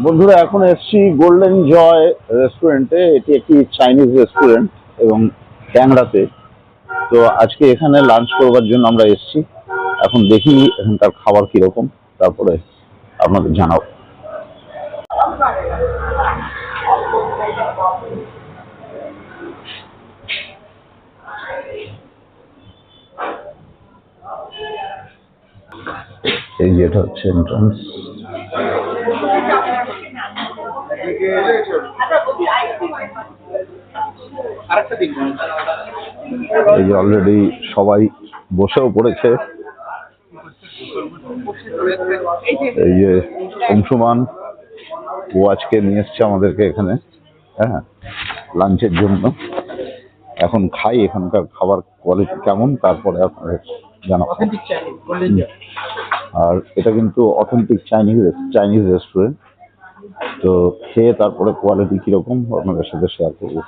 বন্ধুরা, এখন এসছি গোল্ডেন জয় রেস্টুরেন্টে। এটি একটি চাইনিজ রেস্টুরেন্ট এবং ট্যাংরাতে। তো আজকে এখানে লাঞ্চ করবার জন্য আমরা এসছি। এখন দেখি এখানকার খাবার কিরকম, তারপরে আপনাদের জানাবো। এই যে এটা হচ্ছে এন্ট্রান্স। এই যে অলরেডি সবাই বসেও পড়েছে। এই যে অংশুমান, ও আজকে নিয়ে এসছে আমাদেরকে এখানে, হ্যাঁ, লাঞ্চের জন্য। এখন খাই এখানকার খাবার কোয়ালিটি কেমন, তারপরে আপনাদের জানাবো। আর এটা কিন্তু অথেন্টিক চাইনিজ রেস্টুরেন্ট। তো খেয়ে তারপরে কোয়ালিটি কিরকম আপনাদের সাথে শেয়ার করবো।